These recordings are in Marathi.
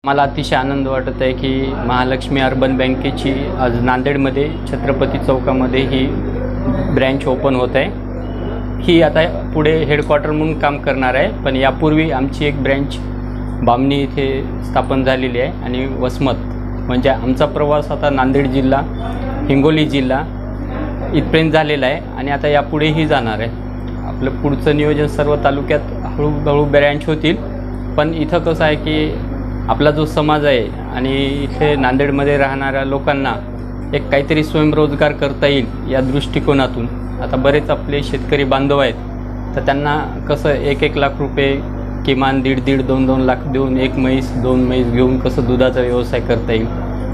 मला अतिशय आनंद वाटत आहे की महालक्ष्मी अर्बन बँकेची आज नांदेडमध्ये छत्रपती चौकामध्ये ही ब्रँच ओपन होत आहे। ही आता पुढे हेडक्वार्टर म्हणून काम करणार आहे, पण यापूर्वी आमची एक ब्रँच बामणी इथे स्थापन झालेली आहे आणि वसमत म्हणजे आमचा प्रवास आता नांदेड जिल्हा, हिंगोली जिल्हा इथपर्यंत झालेला आहे आणि आता यापुढेही जाणार आहे। आपलं पुढचं नियोजन सर्व तालुक्यात हळूहळू ब्रँच होतील, पण इथं कसं आहे की आपला जो समाज आहे आणि इथे नांदेडमध्ये राहणाऱ्या लोकांना एक काहीतरी स्वयंरोजगार करता येईल या दृष्टिकोनातून आता बरेच आपले शेतकरी बांधव आहेत, तर त्यांना कसं 1-1 लाख रुपये किमान 1.5-1.5, 2-2 लाख देऊन 1 म्हैस 2 म्हैस घेऊन कसं दुधाचा व्यवसाय करता येईल,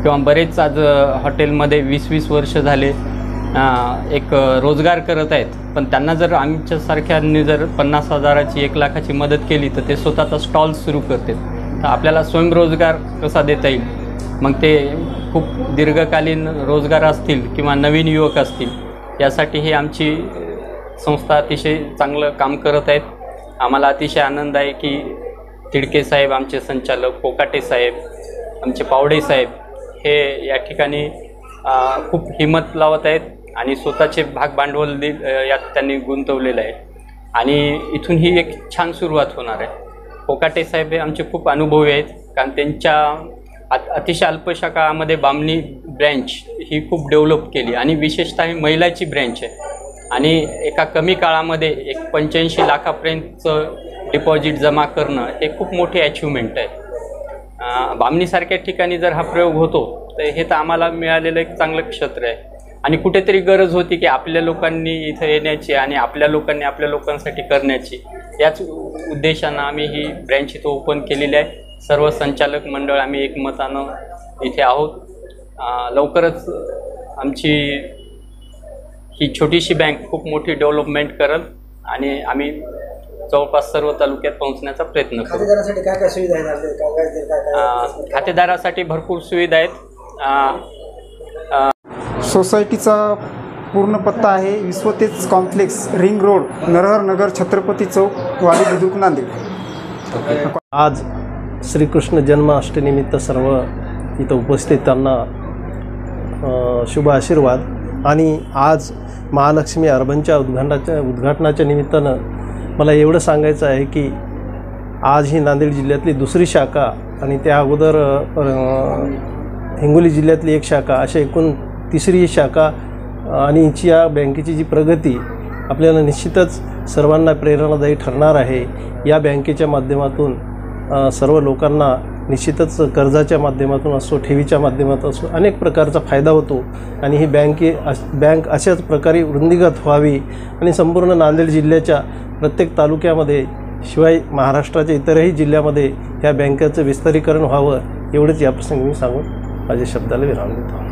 किंवा बरेच आज हॉटेलमध्ये 20-20 वर्ष झाले एक रोजगार करत आहेत, पण त्यांना जर आमच्यासारख्यांनी जर 50,000ची 1 लाखाची मदत केली तर ते स्वतःचा स्टॉल सुरू करतील। तर आपल्याला स्वयंरोजगार कसा देता येईल, मग ते खूप दीर्घकालीन रोजगार असतील किंवा नवीन युवक असतील, यासाठी ही आमची संस्था अतिशय चांगलं काम करत आहेत। आम्हाला अतिशय आनंद आहे की तिडके साहेब आमचे संचालक, कोकाटे साहेब, आमचे पावडे साहेब हे या ठिकाणी खूप हिंमत लावत आहेत आणि स्वतःचे भाग भांडवल यात त्यांनी गुंतवलेलं आहे आणि इथून ही एक छान सुरुवात होणार आहे। कोकाटे साहेब हे आमचे खूप अनुभवी आहेत, कारण त्यांच्या अतिशय अल्पशा काळामध्ये बामणी ब्रँच ही खूप डेव्हलप केली आणि विशेषतः ही महिलाची ब्रँच आहे आणि एका कमी काळामध्ये एक 85 लाखापर्यंतचं डिपॉझिट जमा करणं हे खूप मोठी अचिव्हमेंट आहे। बामणीसारख्या ठिकाणी जर हा प्रयोग होतो तर हे तर आम्हाला मिळालेलं एक चांगलं क्षेत्र आहे आणि कुठेतरी गरज होती की आपल्या लोकांनी इथं येण्याची आणि आपल्या लोकांनी आपल्या लोकांसाठी करण्याची, याच उद्देशानं आम्ही ही ब्रँच इथं ओपन केलेली आहे। सर्व संचालक मंडळ आम्ही एकमतानं इथे आहोत। लवकरच आमची ही छोटीशी बँक खूप मोठी डेव्हलपमेंट करेल आणि आम्ही जवळपास सर्व तालुक्यात पोहोचण्याचा प्रयत्न करू। खातेदारासाठी काय काय सुविधा आहेत? खातेदारासाठी भरपूर सुविधा आहेत। सोसायटीचा पूर्ण पत्ता आहे विश्वतेज कॉम्प्लेक्स, रिंग रोड, नरहर नगर, छत्रपती चौक, वाडी बुद्रुक, नांदेड। आज श्रीकृष्ण जन्माष्टमीनिमित्त सर्व इथं उपस्थितांना शुभ आशीर्वाद आणि आज महालक्ष्मी अर्बनच्या उद्घाटनाच्या निमित्तानं मला एवढं सांगायचं आहे की आज ही नांदेड जिल्ह्यातली दुसरी शाखा आणि त्या अगोदर हिंगोली जिल्ह्यातली एक शाखा, अशा एकूण तिसरी शाखा आणि हिची या बँकेची जी प्रगती आपल्याला निश्चितच सर्वांना प्रेरणादायी ठरणार आहे। या बँकेच्या माध्यमातून सर्व लोकांना निश्चितच कर्जाच्या माध्यमातून असो, ठेवीच्या माध्यमातून असो, अनेक प्रकारचा फायदा होतो आणि ही बँक अशाच प्रकारे वृद्धिंगत व्हावी आणि संपूर्ण नांदेड जिल्ह्याच्या प्रत्येक तालुक्यामध्ये शिवाय महाराष्ट्राच्या इतरही जिल्ह्यामध्ये ह्या बँकेचं विस्तारीकरण व्हावं, एवढंच या प्रसंगी मी सांगून माझ्या शब्दाला विराम देतो।